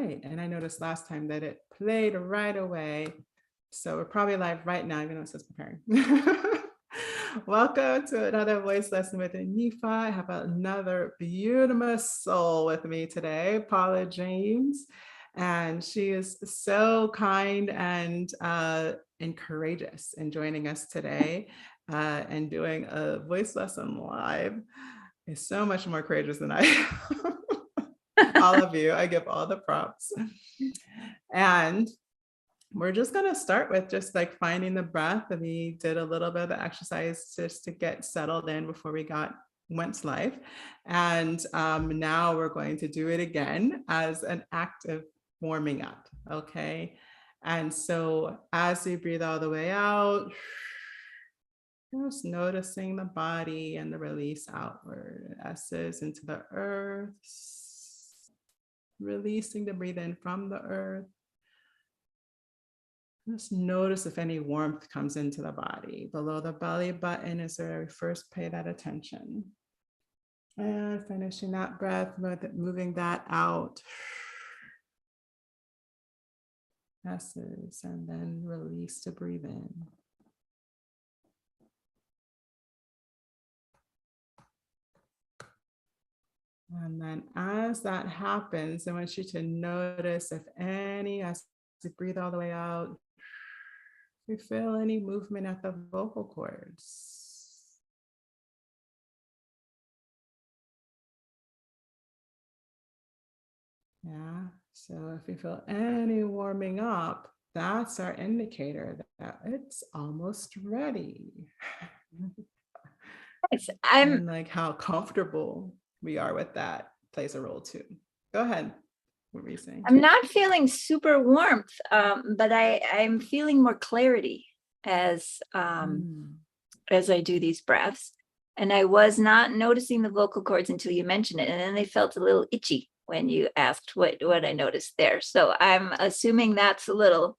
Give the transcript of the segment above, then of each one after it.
right. And I noticed last time that it played right away. So we're probably live right now, even though it says preparing. Welcome to another voice lesson with Monifa. I have another beautiful soul with me today, Paula James. And she is so kind and courageous in joining us today and doing a voice lesson live. Is so much more courageous than I am. All of you, I give all the props. And we're just going to start with just like finding the breath. And we did a little bit of the exercise just to get settled in before we went live. And now we're going to do it again as an act of warming up. Okay. And so as we breathe all the way out, just noticing the body and the release outward, S's into the earth, releasing the breathe in from the earth. Just notice if any warmth comes into the body. Below the belly button is where we first pay that attention. And finishing that breath, moving that out. S's, and then release to breathe in. And then as that happens, I want you to notice if as you breathe all the way out, if you feel any movement at the vocal cords. Yeah, so if you feel any warming up, that's our indicator that it's almost ready. And like how comfortable we are with that plays a role too. Go ahead. What were you saying? I'm not feeling super warmth, but I'm feeling more clarity as I do these breaths. And I was not noticing the vocal cords until you mentioned it. And then they felt a little itchy when you asked what I noticed there. So I'm assuming that's a little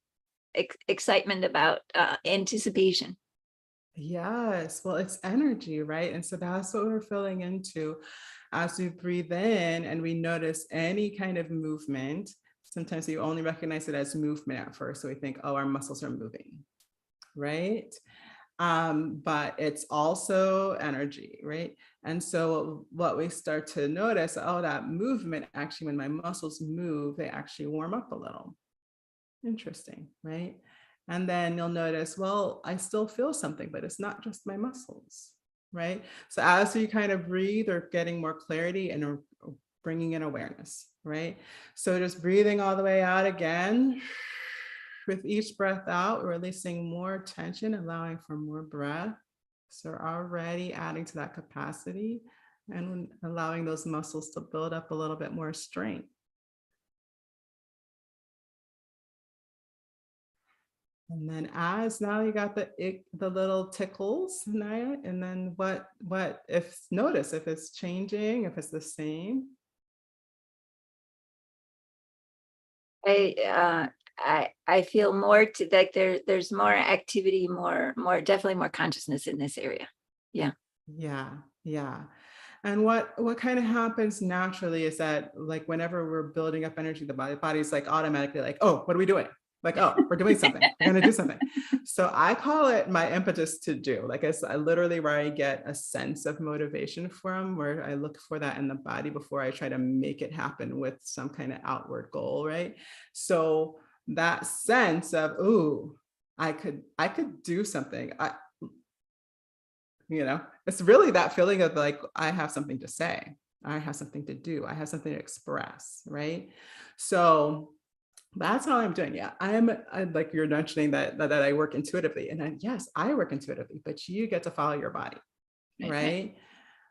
excitement about anticipation. Yes, well, it's energy, right? And so that's what we're filling into as we breathe in and we notice any kind of movement. Sometimes you only recognize it as movement at first. So we think, oh, our muscles are moving, right? But it's also energy, right? And so what we start to notice, oh, that movement, actually, when my muscles move, they actually warm up a little. Interesting, right? And then you'll notice, well, I still feel something, but it's not just my muscles, right? So as you kind of breathe, or getting more clarity and bringing in awareness, right? So just breathing all the way out again. With each breath out, releasing more tension, allowing for more breath. So we're already adding to that capacity and allowing those muscles to build up a little bit more strength. And then now you got the little tickles, Naya, and then notice if it's changing, if it's the same. I feel more like there's more activity, definitely more consciousness in this area. Yeah. Yeah. And what kind of happens naturally is that, like, whenever we're building up energy, the body's like automatically like, oh, what are we doing? Like, oh, we're doing something. We're going to do something. So I call it my impetus to do. Like I literally, where I get a sense of motivation from, where I look for that in the body before I try to make it happen with some kind of outward goal, right? So that sense of, ooh, I could do something. It's really that feeling of like, I have something to say. I have something to do. I have something to express, right? So that's how I'm doing. Yeah, I'm like you're mentioning that I work intuitively, and yes, I work intuitively, but you get to follow your body, right?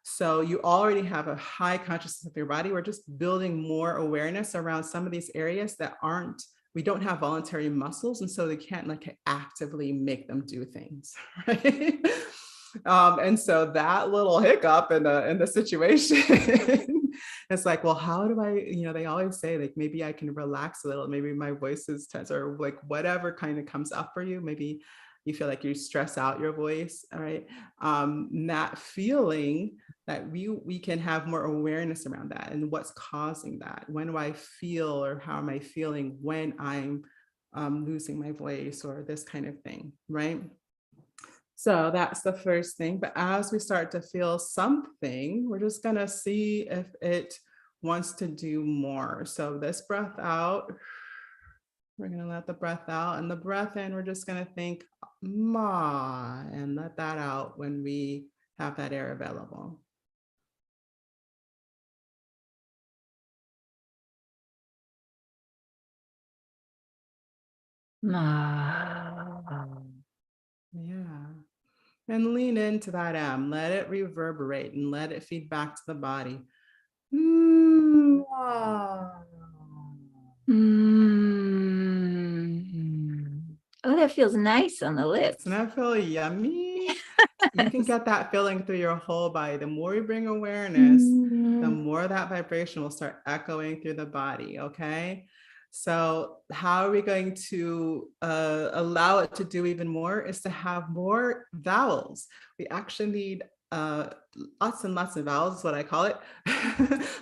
So you already have a high consciousness of your body. We're just building more awareness around some of these areas that we don't have voluntary muscles, and so they can't like actively make them do things, right? And so that little hiccup in the situation. It's like, well, how do I, they always say like, maybe I can relax a little, maybe my voice is tense, or like whatever kind of comes up for you. Maybe, you feel like you stress out your voice, all right? That feeling that we can have more awareness around that and what's causing that. When do I feel, or how am I feeling when I'm losing my voice, or this kind of thing, right? So that's the first thing. But as we start to feel something, we're just gonna see if it wants to do more. So this breath out, we're gonna let the breath out, and the breath in, we're just gonna think ma, and let that out when we have that air available. Yeah. And lean into that M. Let it reverberate and let it feed back to the body. Mm. Oh, that feels nice on the lips. Doesn't that feel yummy? You can get that feeling through your whole body. The more you bring awareness, the more that vibration will start echoing through the body. Okay. So, how are we going to allow it to do even more? Is to have more vowels. We actually need lots and lots of vowels, is what I call it.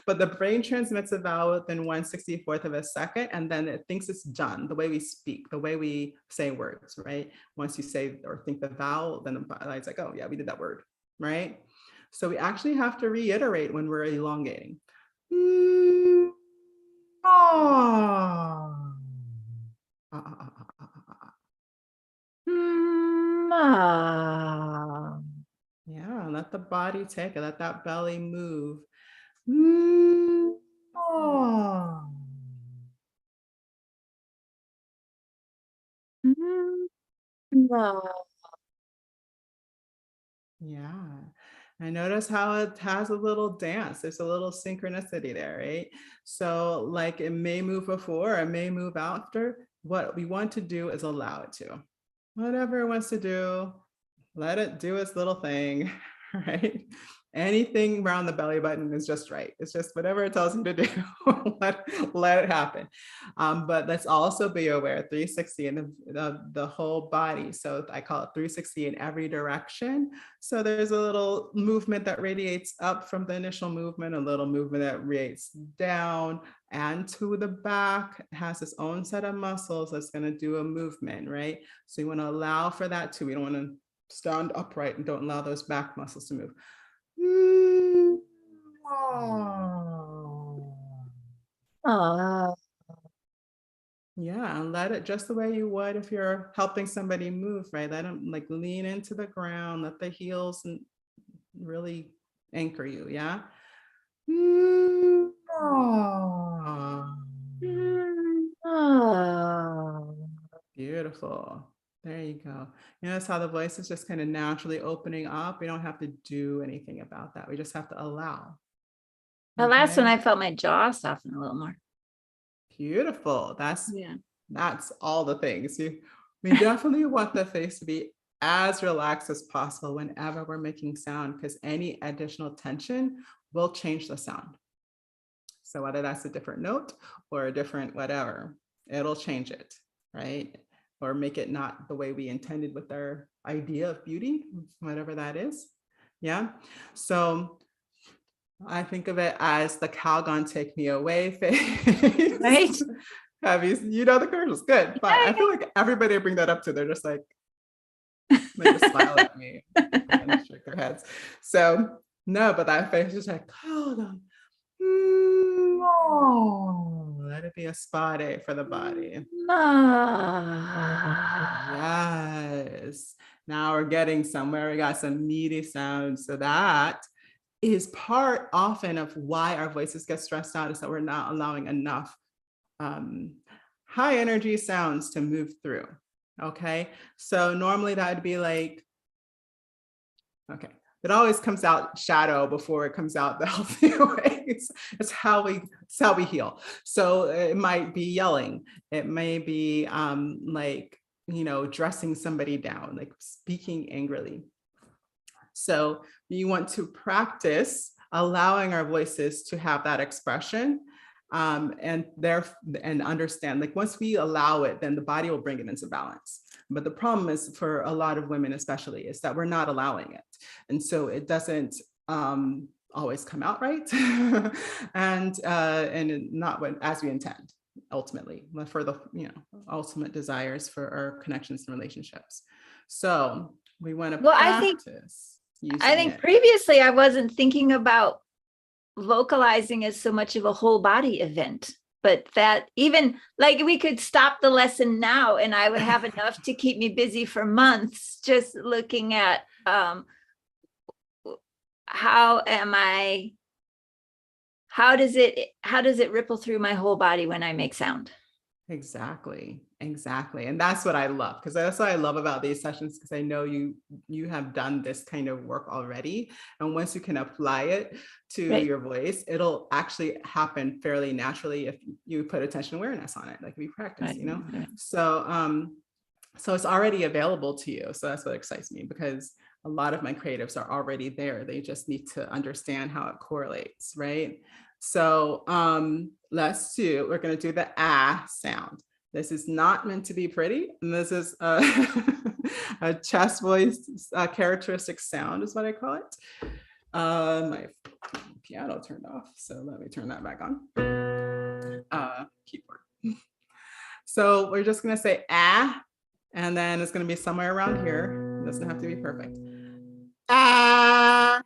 But the brain transmits a vowel within 1/64th of a second, and then it thinks it's done. The way we speak, the way we say words, right? Once you say or think the vowel, then the body's like, oh yeah, we did that word, right? So we actually have to reiterate when we're elongating. Ah. Yeah, let the body take it. Let that belly move. Ah. Yeah. I notice how it has a little dance. There's a little synchronicity there, right? So, like, it may move before, it may move after. What we want to do is allow it to. Whatever it wants to do, let it do its little thing, right? Anything around the belly button is just right. It's just whatever it tells you to do, let it happen. But let's also be aware 360 in the whole body. So I call it 360 in every direction. So there's a little movement that radiates up from the initial movement, a little movement that radiates down and to the back. It has its own set of muscles that's going to do a movement, right? So you want to allow for that too. We don't want to stand upright and don't allow those back muscles to move. Yeah, and let it just the way you would if you're helping somebody move, right? Let them like lean into the ground, let the heels really anchor you, yeah? Beautiful. There you go. You notice how the voice is just kind of naturally opening up. We don't have to do anything about that. We just have to allow. The last one, Okay? I felt my jaw soften a little more. Beautiful. Yeah. That's all the things. We definitely want the face to be as relaxed as possible whenever we're making sound, because any additional tension will change the sound. So whether that's a different note or a different whatever, it'll change it, right? Or make it not the way we intended with our idea of beauty, whatever that is. Yeah. So I think of it as the Calgon take me away face. Right? Have you know the commercials? Good, fine. I feel like everybody I bring that up to, they're just like, they just smile at me and shake their heads. So no, but that face is like, hold on. Let it be a spa day for the body. Yes. Now we're getting somewhere. We got some meaty sounds. So that is part often of why our voices get stressed out, is that we're not allowing enough high energy sounds to move through. Okay. So normally that would be like, okay, it always comes out shadow before it comes out the healthy ways. It's how we heal. So it might be yelling. It may be like, dressing somebody down, like speaking angrily. So you want to practice allowing our voices to have that expression And understand, like, once we allow it, then the body will bring it into balance. But the problem is, for a lot of women especially, is that we're not allowing it, and so it doesn't always come out right, and not what as we intend ultimately, for the ultimate desires for our connections and relationships. So we want to Well, practice I using think it. previously I wasn't thinking about vocalizing as so much of a whole body event, but that even like we could stop the lesson now and I would have enough to keep me busy for months, just looking at how does it ripple through my whole body when I make sound? Exactly. And that's what I love, because that's what I love about these sessions, because I know you have done this kind of work already. And once you can apply it to Right. your voice, it'll actually happen fairly naturally if you put attention awareness on it, like we practice, Right. So it's already available to you. So that's what excites me, because a lot of my creatives are already there. They just need to understand how it correlates, right? So we're going to do the ah sound. This is not meant to be pretty. And this is a chest voice characteristic sound is what I call it. My piano turned off, so let me turn that back on. Keyboard. So we're just going to say ah, and then it's going to be somewhere around here. It doesn't have to be perfect. Ah.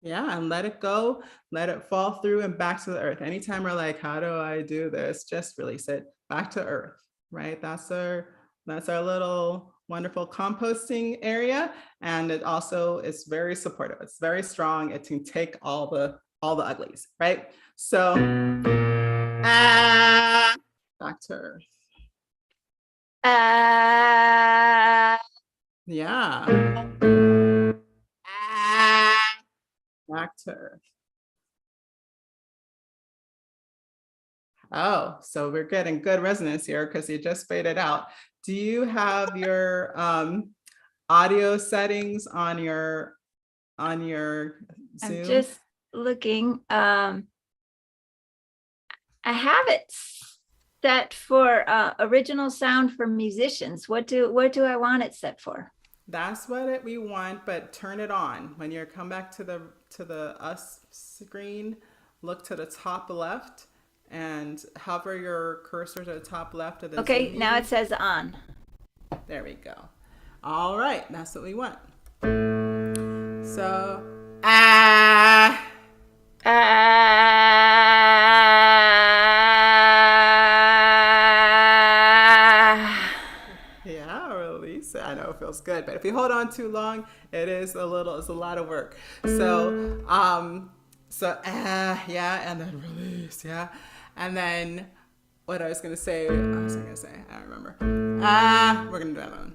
Yeah, and let it go, let it fall through and back to the earth. Anytime we're like, how do I do this? Just release it back to earth, right? That's our little wonderful composting area. And it also is very supportive. It's very strong. It can take all the uglies, right? So back to earth. Yeah. Back to earth. Oh, so we're getting good resonance here because you just faded out. Do you have your audio settings on your Zoom? I'm just looking. I have it set for original sound for musicians. What do I want it set for? That's what we want, but turn it on. When you come back to the us screen, look to the top left and hover your cursor to the top left of the Okay, Zoom now meeting. it says on. There we go. All right, that's what we want. So, ah. Yeah, release it. I know it feels good, but if you hold on too long, it's a lot of work. So, yeah, and then release, yeah. And then what I was gonna say, I don't remember. We're gonna do that one.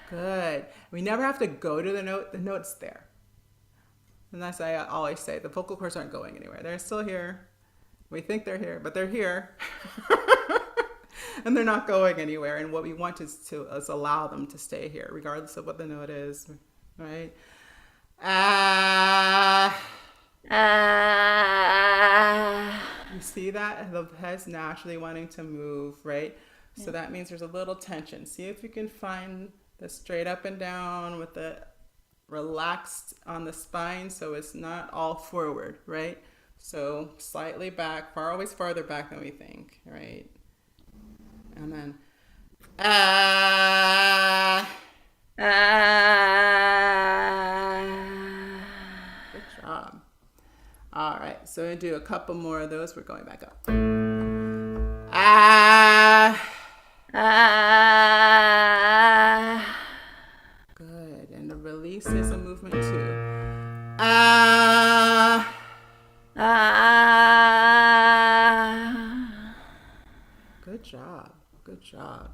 Good. We never have to go to the note. The note's there. And that's why I always say the vocal cords aren't going anywhere. They're still here. We think they're here, but they're here. And they're not going anywhere. And what we want is allow them to stay here, regardless of what the note is, right? You see that? The head's naturally wanting to move, right? So that means there's a little tension. See if you can find the straight up and down with the relaxed on the spine, so it's not all forward, right? So slightly back, always farther back than we think, right? And then good job. All right, so we do a couple more of those. We're going back up. Good, and the release is a movement too. Good job. Good job.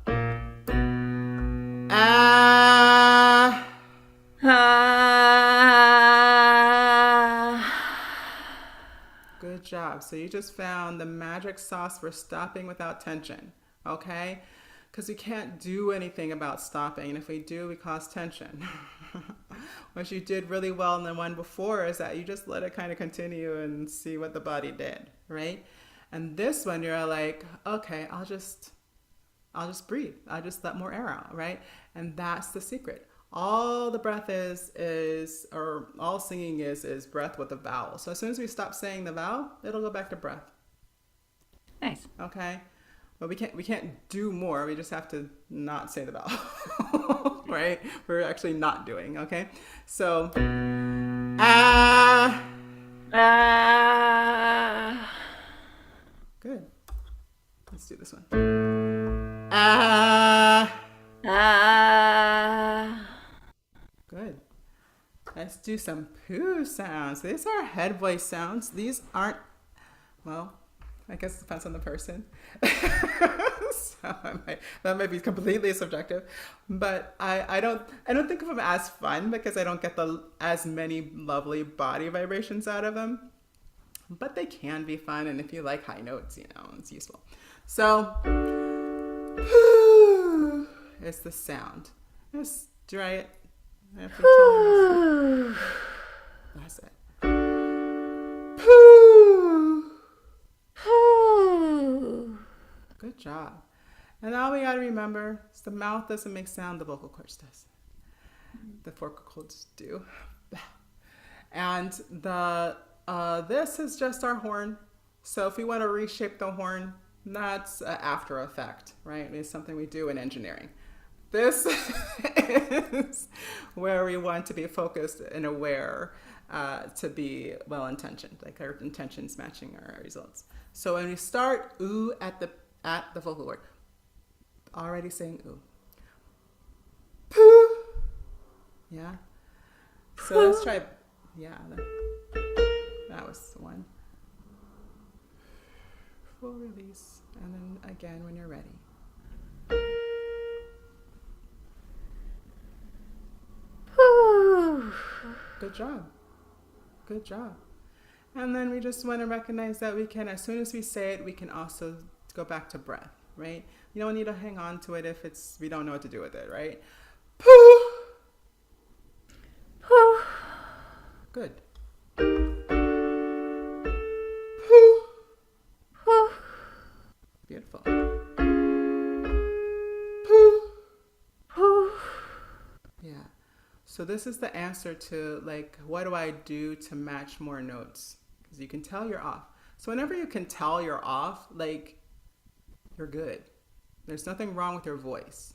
Good job. So you just found the magic sauce for stopping without tension. Okay. because we can't do anything about stopping. And if we do, we cause tension. What you did really well in the one before is that you just let it kind of continue and see what the body did, right? And this one, you're like, okay, I'll just breathe. I just let more air out, right? And that's the secret. All the breath or all singing is breath with a vowel. So as soon as we stop saying the vowel, it'll go back to breath. Nice. Okay? But we can't do more. We just have to not say the vowel, right? We're actually not doing, okay? So, ah. Good. Let's do this one. Ah. Good. Let's do some poo sounds. These are head voice sounds. These aren't, well, I guess it depends on the person. So that might be completely subjective, but I don't think of them as fun because I don't get as many lovely body vibrations out of them. But they can be fun, and if you like high notes, it's useful. So, it's the sound. Just try it. That's it. Good job. And all we got to remember is the mouth doesn't make sound, the vocal cords does. The vocal cords do. And this is just our horn. So if we want to reshape the horn, that's an after effect, right? It's something we do in engineering. This is where we want to be focused and aware to be well-intentioned, like our intentions matching our results. So when we start ooh at the vocal cord, already saying ooh. Poo. Yeah. So let's try, yeah. That was one. Full release. And then again when you're ready. Good job. Good job. And then we just want to recognize that we can, as soon as we say it, we can also go back to breath, right? You don't need to hang on to it if we don't know what to do with it, right? Poo. Poo. Good. Poo. Poo. Beautiful. Poo. Poo. Yeah. So this is the answer to what do I do to match more notes? Because you can tell you're off. So whenever you can tell you're off, you're good. There's nothing wrong with your voice,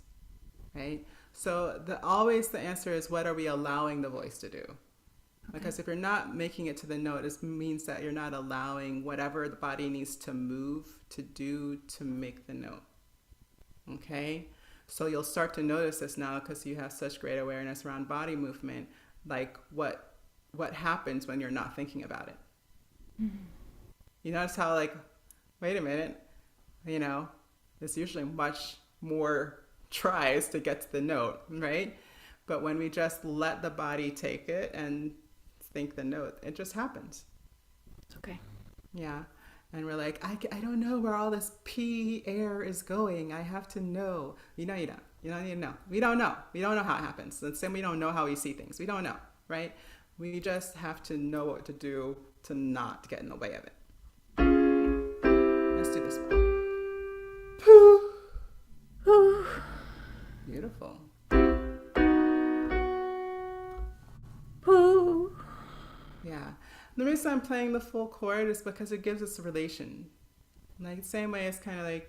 right? So always the answer is, what are we allowing the voice to do? Okay. Because if you're not making it to the note, it means that you're not allowing whatever the body needs to move to do to make the note. Okay? So you'll start to notice this now because you have such great awareness around body movement, what happens when you're not thinking about it. Mm-hmm. You notice how wait a minute, there's usually much more tries to get to the note, right? But when we just let the body take it and think the note, it just happens. Okay. Yeah. And we're like, I don't know where all this pee air is going. I have to know. You don't. You don't need to know. We don't know. We don't know how it happens. The same, we don't know how we see things. We don't know, right? We just have to know what to do to not get in the way of it. Let's do this one. Poo. Poo. Beautiful. Poo. Yeah. The reason I'm playing the full chord is because it gives us a relation. The same way as kind of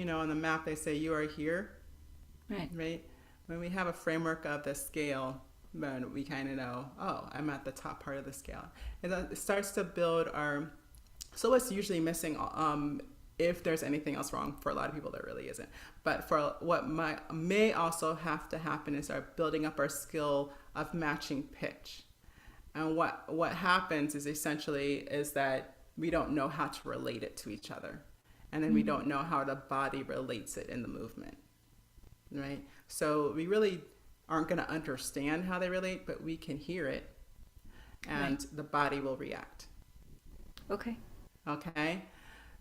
on the map they say you are here. Right. Right? When we have a framework of the scale, then we kind of know, oh, I'm at the top part of the scale. And it starts to build so what's usually missing, if there's anything else wrong, for a lot of people there really isn't. But for what may also have to happen is building up our skill of matching pitch. And what happens is essentially that we don't know how to relate it to each other. And then we don't know how the body relates it in the movement, right? So we really aren't going to understand how they relate, but we can hear it and the body will react. Okay. Okay.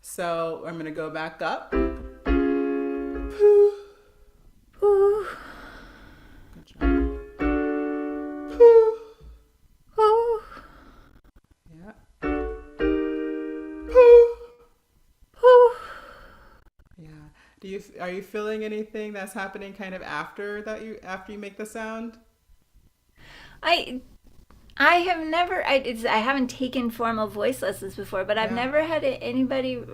So I'm going to go back up. Poo. Are you feeling anything that's happening kind of after you make the sound? I I have never I haven't taken formal voice lessons before, but I've Yeah. never had anybody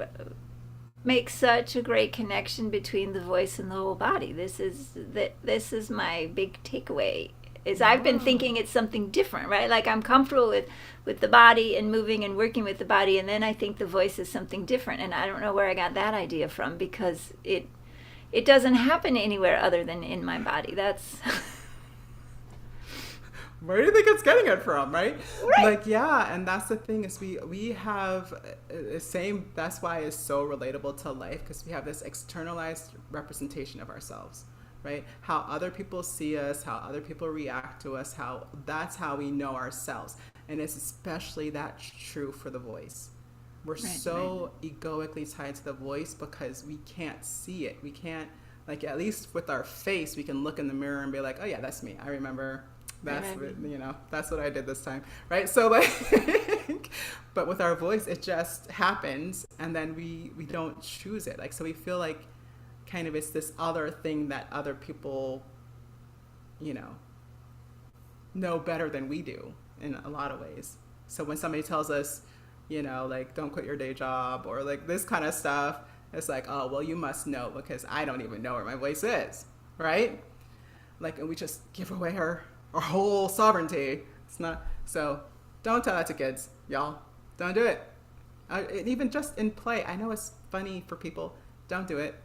make such a great connection between the voice and the whole body. This is my big takeaway. Is I've been Wow. thinking it's something different, right? Like I'm comfortable with the body and moving and working with the body, and then I think the voice is something different, and I don't know where I got that idea from because it doesn't happen anywhere other than in my body. That's Where do you think it's getting it from, right? right. Like, yeah, and that's the thing is we have the same. That's why it's so relatable to life because we have this externalized representation of ourselves, right? How other people see us, how other people react to us, how that's how we know ourselves, and it's especially that true for the voice. We're Right. so egoically tied to the voice because we can't see it. We can't, like, at least with our face, we can look in the mirror and be like, oh yeah, that's me. I remember Right. that's Right. what, that's what I did this time, right? So like, but with our voice, it just happens, and then we don't choose it. Like, so we feel like kind of it's this other thing that other people, you know better than we do in a lot of ways. So when somebody tells us, like don't quit your day job or like this kind of stuff, it's like, oh, well, you must know because I don't even know where my voice is, right? Like, and we just give away our whole sovereignty. It's not so. Don't tell that to kids, y'all. Don't do it. Even just in play, I know it's funny for people. Don't do it.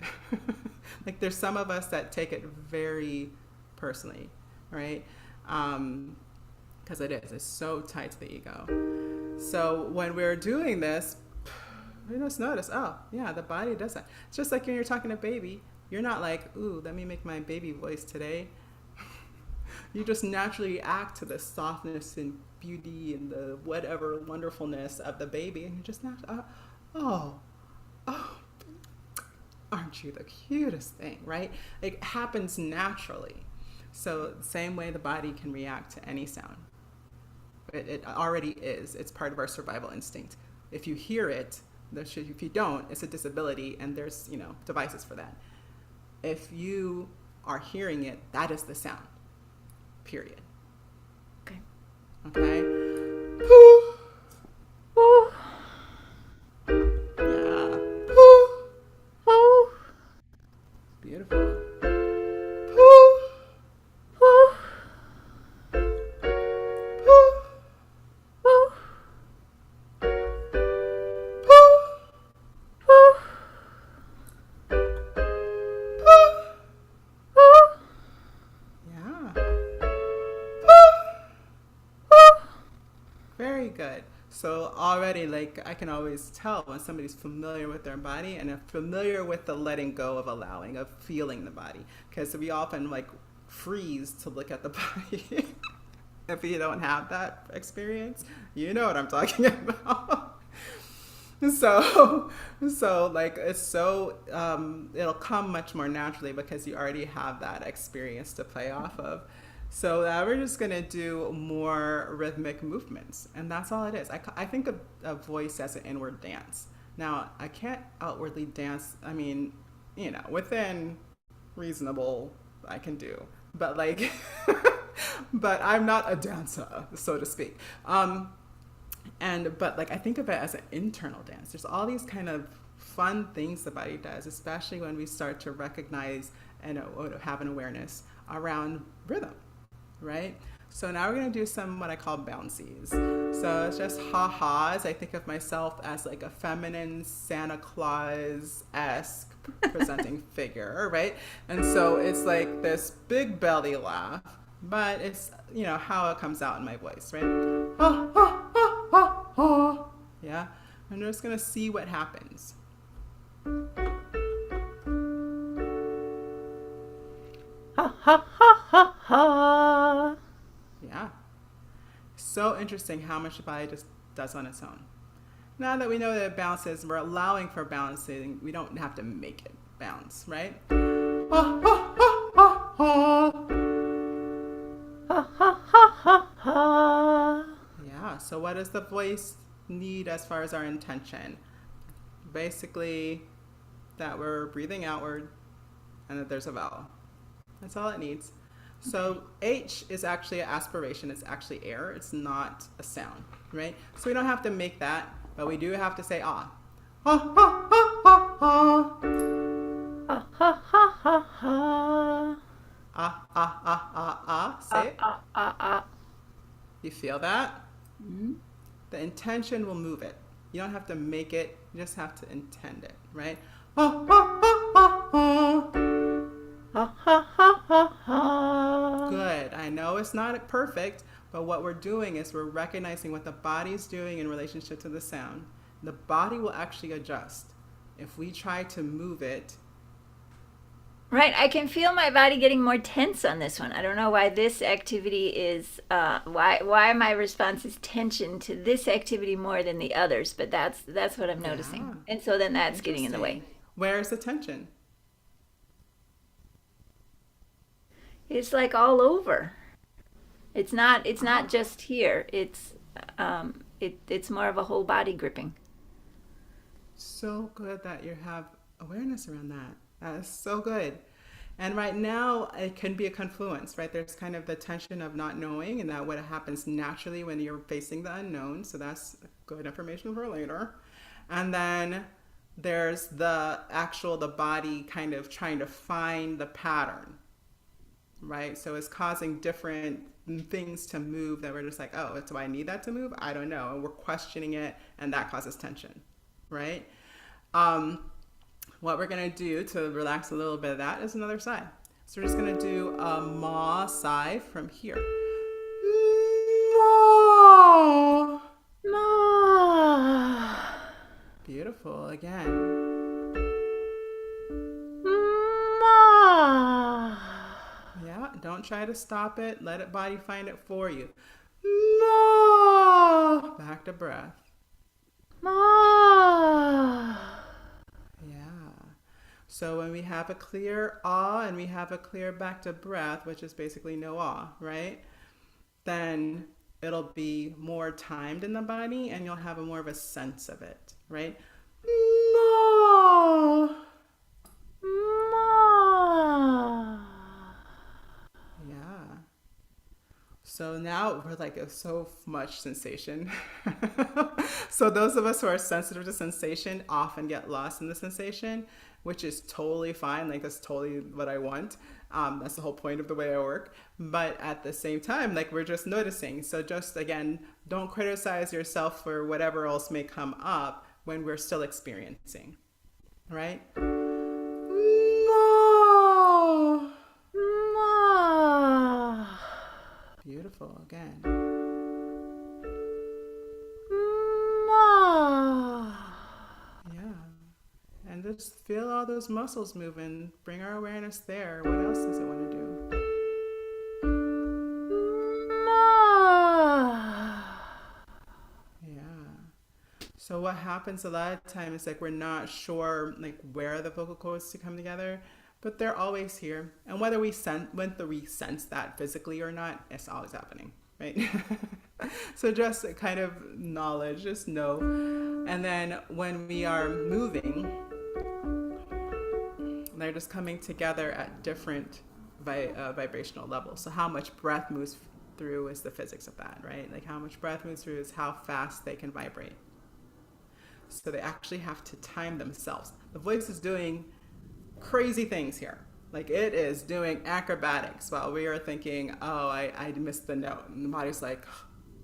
Like, there's some of us that take it very personally, right? Because it is. It's so tied to the ego. So when we're doing this, we just notice, oh, yeah, the body does that. It's just like when you're talking to a baby, you're not like, ooh, let me make my baby voice today. You just naturally act to the softness and beauty and the whatever wonderfulness of the baby, and you're just not, oh, oh, aren't you the cutest thing, right? It happens naturally. So the same way the body can react to any sound. It already is. It's part of our survival instinct. If you hear it, if you don't, it's a disability, and there's devices for that. If you are hearing it, that is the sound. Period. Okay. Okay. Woo. Yeah. Woo. Beautiful. Woo. Woo. Woo. Woo. Yeah. Woo. Very good. So already, like, I can always tell when somebody's familiar with their body and are familiar with the letting go of allowing, of feeling the body. Because we often, like, freeze to look at the body. If you don't have that experience, you know what I'm talking about. So, so like it's so it'll come much more naturally because you already have that experience to play off of. So we're just gonna do more rhythmic movements, and that's all it is. I think of a voice as an inward dance. Now I can't outwardly dance. I mean, within reasonable, I can do, but like, but I'm not a dancer, so to speak. But like I think of it as an internal dance. There's all these kind of fun things the body does, especially when we start to recognize and have an awareness around rhythm, right? So now we're gonna do some what I call bouncies. So it's just ha-has. I think of myself as like a feminine Santa Claus-esque presenting figure, right? And so it's like this big belly laugh, but it's how it comes out in my voice, right? Ha ha ha ha ha. Yeah, I'm just gonna see what happens. Ha ha ha ha ha. Yeah, so interesting how much the body just does on its own. Now that we know that it bounces, we're allowing for bouncing. We don't have to make it bounce, right? Ha ha ha ha ha. Ha ha ha ha ha. Yeah, so what does the voice need as far as our intention? Basically, that we're breathing outward, and that there's a vowel. That's all it needs. So H is actually an aspiration. It's actually air. It's not a sound, right? So we don't have to make that, but we do have to say ah. Ah, ah, ah, ah, ah. Ha ha ha ha ha. Ah, ah, ah, ah, ah. Say it. Ah ah ah. You feel that? Mm-hmm. The intention will move it. You don't have to make it. You just have to intend it, right? Ah, ah, ah, ah, ah. Ha ha ha ha ha. Good. I know it's not perfect, but what we're doing is we're recognizing what the body's doing in relationship to the sound. The body will actually adjust. If we try to move it, Right, I can feel my body getting more tense on this one. I don't know why this activity is why my response is tension to this activity more than the others, but that's what I'm noticing. Yeah. And so then that's getting in the way. interesting. Where's the tension? It's like all over. It's not just here. It's more of a whole body gripping. So good that you have awareness around that. That is so good. And right now, it can be a confluence, right? There's kind of the tension of not knowing, and that what happens naturally when you're facing the unknown. So that's good information for later. And then there's the body kind of trying to find the pattern, right? So it's causing different things to move that we're just like, oh, do I need that to move? I don't know. And we're questioning it, and that causes tension, right? What we're going to do to relax a little bit of that is another side. So we're just going to do a ma sigh from here. Ma. Ma. Beautiful. Again. Ma. Yeah, don't try to stop it. Let it body find it for you. Ma. Back to breath. Ma. Yeah. So when we have a clear ah and we have a clear back to breath, which is basically no ah, right? Then it'll be more timed in the body and you'll have a more of a sense of it, right? Ma. Ma. Yeah. So now we're like so much sensation. So those of us who are sensitive to sensation often get lost in the sensation, which is totally fine. Like that's totally what I want. That's the whole point of the way I work. But at the same time, like we're just noticing. So just again, don't criticize yourself for whatever else may come up when we're still experiencing, right? Ma. Ma. Beautiful. Again. Ma. Yeah. And just feel all those muscles moving. Bring our awareness there. What else does it want to do? Ma. Yeah. So what happens a lot of times is like we're not sure like where the vocal cords to come together, but they're always here. And whether we sense that physically or not, it's always happening, right? So just kind of knowledge, just know. And then when we are moving, they're just coming together at different vibrational levels. So how much breath moves through is the physics of that, right? Like how much breath moves through is how fast they can vibrate. So they actually have to time themselves. The voice is doing crazy things here. Like it is doing acrobatics while we are thinking, oh, I missed the note. And the body's like,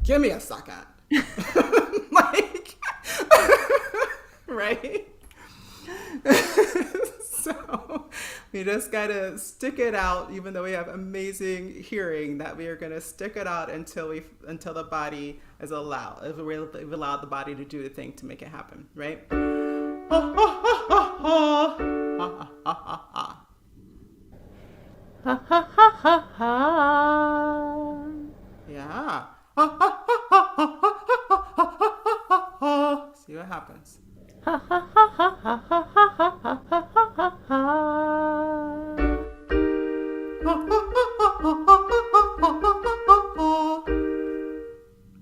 give me a second. Like, right? So we just gotta stick it out, even though we have amazing hearing, that we are gonna stick it out until the body is allowed, if we've allowed the body to do the thing to make it happen, right? Ha ha ha ha ha ha ha ha ha. Ha ha ha ha ha. Yeah. Ha ha ha ha ha ha ha ha ha ha. See what happens. Ha ha ha ha ha ha ha ha ha ha ha. Ha ha ha ha ha ha ha ha ha.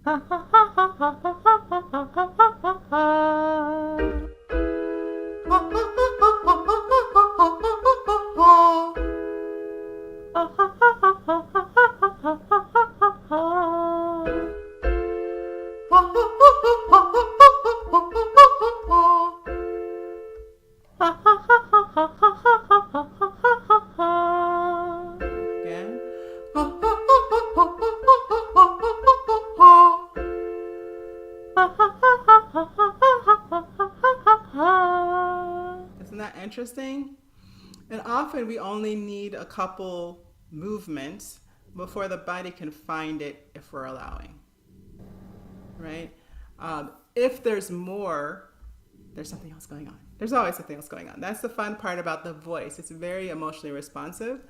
Ha ha ha ha ha ha ha ha ha ha. Ha ha ha ha ha ha interesting. And often we only need a couple movements before the body can find it if we're allowing, right? If there's more, there's something else going on. There's always something else going on. That's the fun part about the voice. It's very emotionally responsive.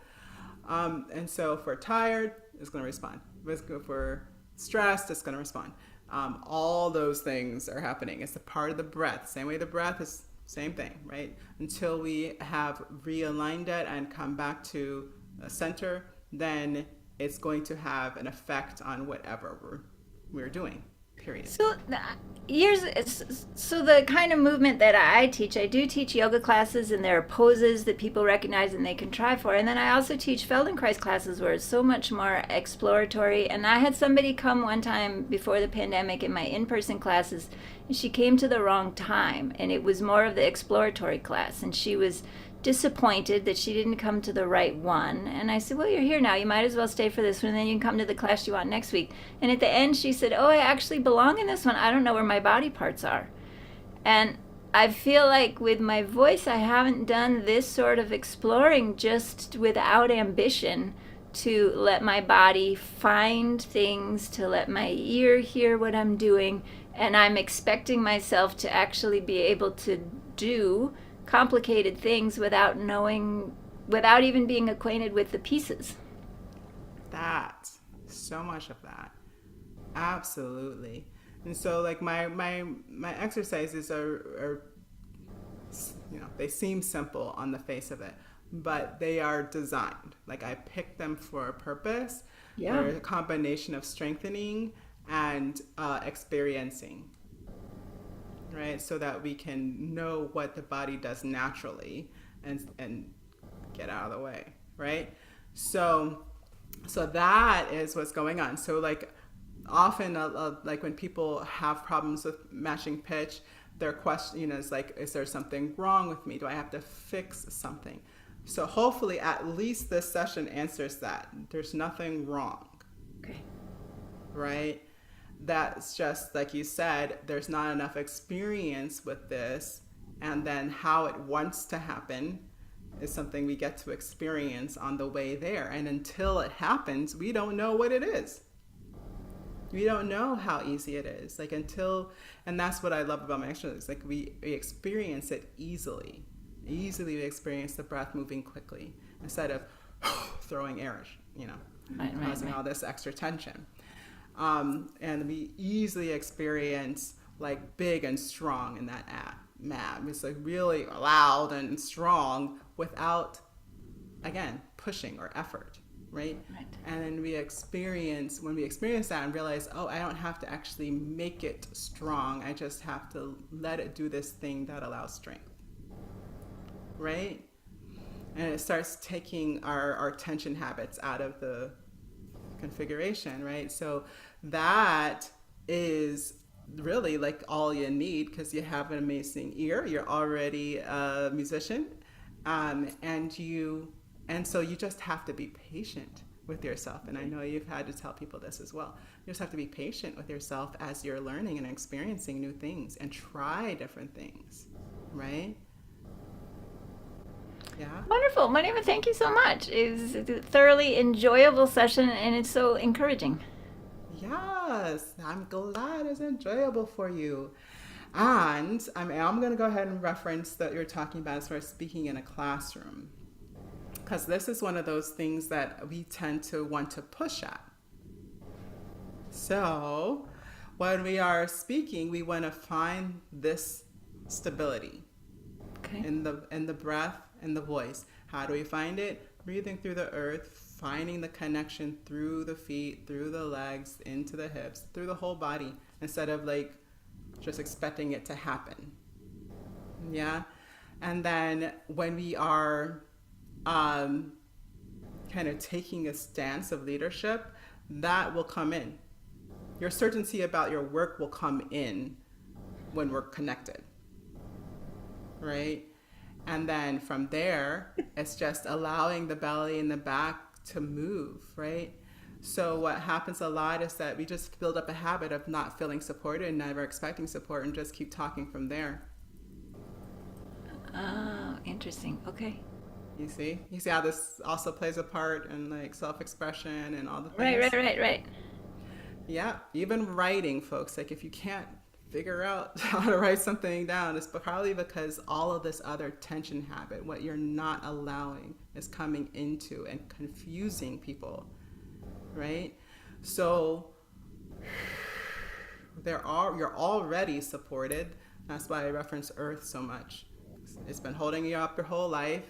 And so if we're tired, it's going to respond. If we're stressed, it's going to respond. All those things are happening. It's a part of the breath. Same way the breath is same thing, right? Until we have realigned it and come back to a center, then it's going to have an effect on whatever we're doing. Period. So so the kind of movement that I teach, I do teach yoga classes, and there are poses that people recognize and they can try for. And then I also teach Feldenkrais classes where it's so much more exploratory. And I had somebody come one time before the pandemic in my in-person classes, and she came to the wrong time, and it was more of the exploratory class, and she was disappointed that she didn't come to the right one. And I said, well, you're here now, you might as well stay for this one, and then you can come to the class you want next week. And at the end she said, oh, I actually belong in this one. I don't know where my body parts are. And I feel like with my voice, I haven't done this sort of exploring just without ambition to let my body find things, to let my ear hear what I'm doing. And I'm expecting myself to actually be able to do complicated things without knowing, without even being acquainted with the pieces. That, so much of that. Absolutely. And so like my exercises are they seem simple on the face of it, but they are designed. Like I picked them for a purpose. Yeah. They're a combination of strengthening and experiencing, right? So that we can know what the body does naturally and get out of the way, right? So that is what's going on. So like often like when people have problems with matching pitch, their question is like, is there something wrong with me? Do I have to fix something? So hopefully at least this session answers that. There's nothing wrong. Okay. Right? That's just like you said, there's not enough experience with this, and then how it wants to happen is something we get to experience on the way there. And until it happens, we don't know what it is. We don't know how easy it is. Like until, and that's what I love about my exercise. Like we experience it easily. Easily we experience the breath moving quickly instead of throwing air, causing all this extra tension. And we easily experience like big and strong in that MAB. It's like really loud and strong without, again, pushing or effort, right? And then when we experience that and realize, oh, I don't have to actually make it strong. I just have to let it do this thing that allows strength, right? And it starts taking our tension habits out of the configuration, right? So that is really like all you need because you have an amazing ear. You're already a musician, and so you just have to be patient with yourself. And I know you've had to tell people this as well. You just have to be patient with yourself as you're learning and experiencing new things and try different things, right? Yeah. Wonderful. Monifa, thank you so much. It's a thoroughly enjoyable session, and it's so encouraging. Yes, I'm glad it's enjoyable for you. And I'm going to go ahead and reference that you're talking about as far as speaking in a classroom. Because this is one of those things that we tend to want to push at. So when we are speaking, we want to find this stability in the breath and the voice. How do we find it? Breathing through the earth, finding the connection through the feet, through the legs, into the hips, through the whole body, instead of like just expecting it to happen. Yeah. And then when we are kind of taking a stance of leadership, that will come in. Your certainty about your work will come in when we're connected, right? And then from there, it's just allowing the belly and the back to move, right? So what happens a lot is that we just build up a habit of not feeling supported and never expecting support and just keep talking from there. Oh, interesting. Okay. You see how this also plays a part in like self-expression and all the Right, right, things. right, right. Yeah, even writing, folks, like if you can't figure out how to write something down, it's probably because all of this other tension habit, what you're not allowing, is coming into and confusing people, right? So you're already supported. That's why I reference Earth so much. It's been holding you up your whole life.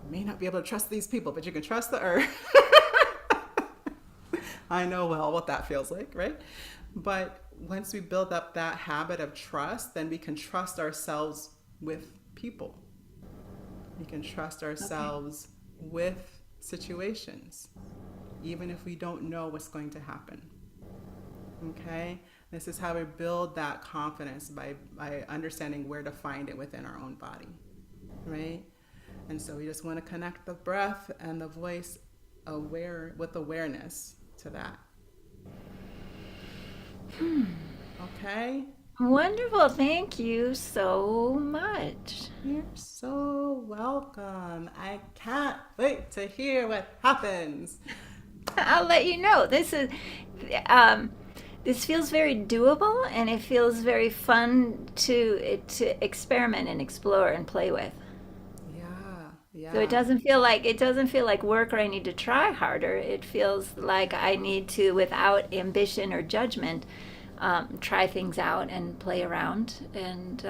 You may not be able to trust these people, but you can trust the Earth. I know well what that feels like, right? But once we build up that habit of trust, then we can trust ourselves with people. We can trust Okay. ourselves with situations, even if we don't know what's going to happen. Okay? This is how we build that confidence by understanding where to find it within our own body, right? And so we just want to connect the breath and the voice aware with awareness to that. Okay? Wonderful. Thank you so much. You're so welcome. I can't wait to hear what happens. I'll let you know. Um, this feels very doable, and it feels very fun to experiment and explore and play with. Yeah, So yeah, it doesn't feel like work or I need to try harder. It feels like I need to, without ambition or judgment, try things out and play around and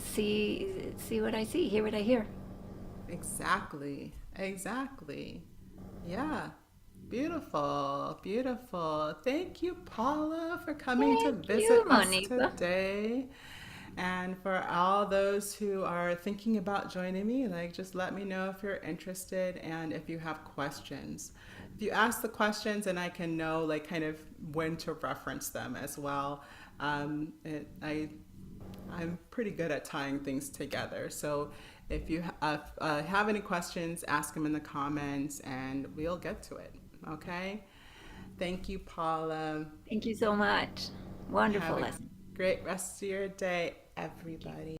see what I see, hear what I hear. exactly, exactly. Yeah, beautiful, beautiful. Thank you, Paula, for coming to Thank visit you, us Monifa. today. And for all those who are thinking about joining me, like just let me know if you're interested and if you have questions. If you ask the questions, and I can know like kind of when to reference them as well. I'm pretty good at tying things together. So if you have any questions, ask them in the comments, and we'll get to it. Okay. Thank you, Paula. Thank you so much. Have Wonderful a lesson. great rest of your day, everybody.